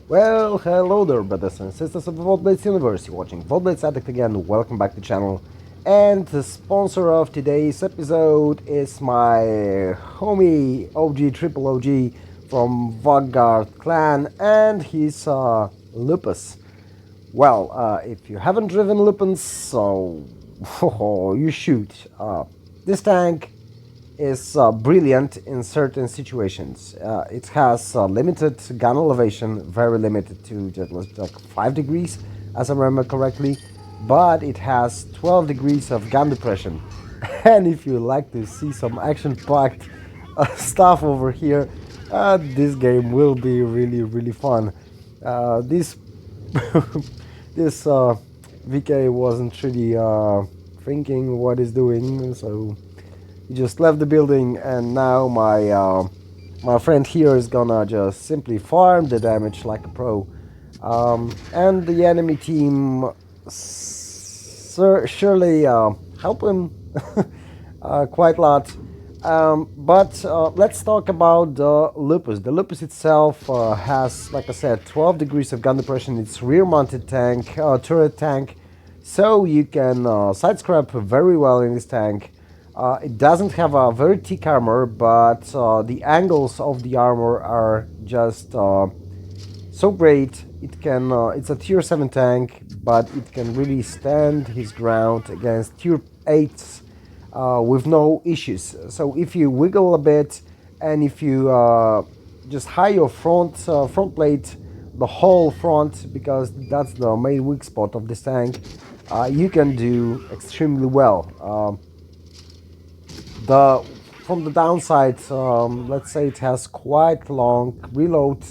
Well, hello there, brothers and sisters of the WoT Blitz universe. You're watching WoT Blitz Addict again. Welcome back to the channel. And the sponsor of today's episode is my homie OGTripleOG from Vanguard clan, and he's Lupus. Well, if you haven't driven Lupus, so you should. This tank is brilliant in certain situations. It has limited gun elevation, very limited to just like 5 degrees, as I remember correctly, but it has 12 degrees of gun depression. And if you like to see some action-packed stuff over here, this game will be really fun. This this VK wasn't really thinking what he's doing, so he just left the building, and now my friend here is gonna just simply farm the damage like a pro. And the enemy team surely help him quite a lot. But let's talk about the Lupus. The Lupus itself has, like I said, 12 degrees of gun depression. It's rear-mounted tank, turret tank, so you can side-scrap very well in this tank. It doesn't have a very thick armor, but the angles of the armor are just so great. It can. It's a tier 7 tank, but it can really stand his ground against tier 8s with no issues. So if you wiggle a bit, and if you just hide your front plate, the whole front, because that's the main weak spot of this tank, you can do extremely well. From the downside, let's say it has quite long reload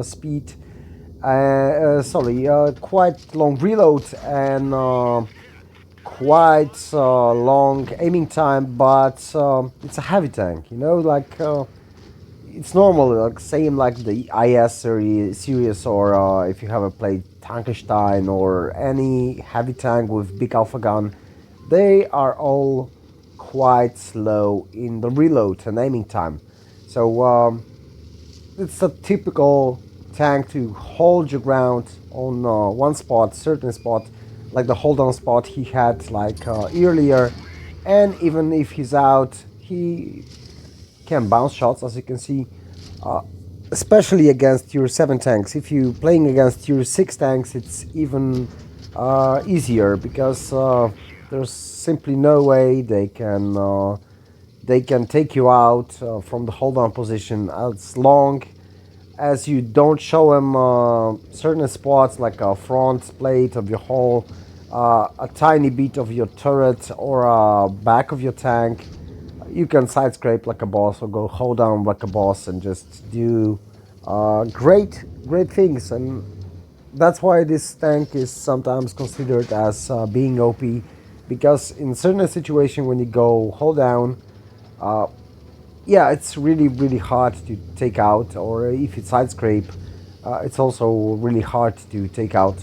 speed. Quite long reload and quite long aiming time, but it's a heavy tank. You know, like it's normal, like same like the IS series, or if you haven't played Tankenstein or any heavy tank with big alpha gun, they are all quite slow in the reload and aiming time. So it's a typical tank to hold your ground on one spot, certain spot, like the hold on spot he had like earlier. And even if he's out, he can bounce shots, as you can see, especially against tier 7 tanks. If you're playing against tier 6 tanks, it's even easier, because there's simply no way they can take you out from the hold on position, as long as you don't show them certain spots like a front plate of your hull, a tiny bit of your turret, or a back of your tank. You can side scrape like a boss, or go hold down like a boss, and just do great things. And that's why this tank is sometimes considered as being OP, because in certain situation when you go hold down, yeah, it's really hard to take out, or if it's side scrape, it's also really hard to take out.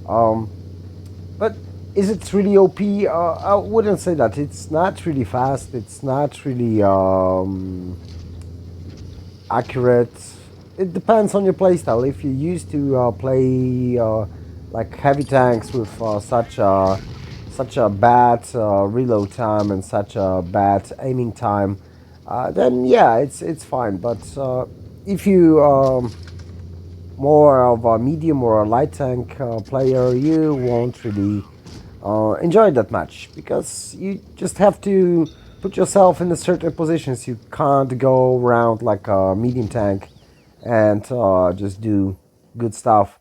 But is it really OP? I wouldn't say that. It's not really fast, it's not really accurate. It depends on your playstyle. If you used to play like heavy tanks with such a bad reload time and such a bad aiming time, then yeah, it's fine. But if you more of a medium or a light tank player, you won't really enjoy that match, because you just have to put yourself in a certain positions. You can't go around like a medium tank and just do good stuff.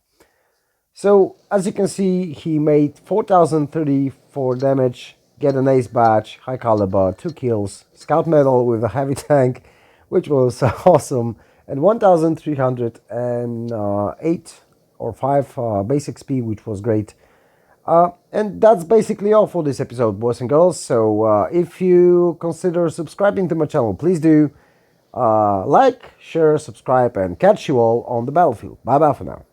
So as you can see, he made 4034 damage, get an ace badge, high caliber, 2 kills, scout medal with a heavy tank, which was awesome, and 1308 or 5 basic speed, which was great. And that's basically all for this episode, boys and girls. So if you consider subscribing to my channel, please do. Like, share, subscribe, and catch you all on the battlefield. Bye bye for now.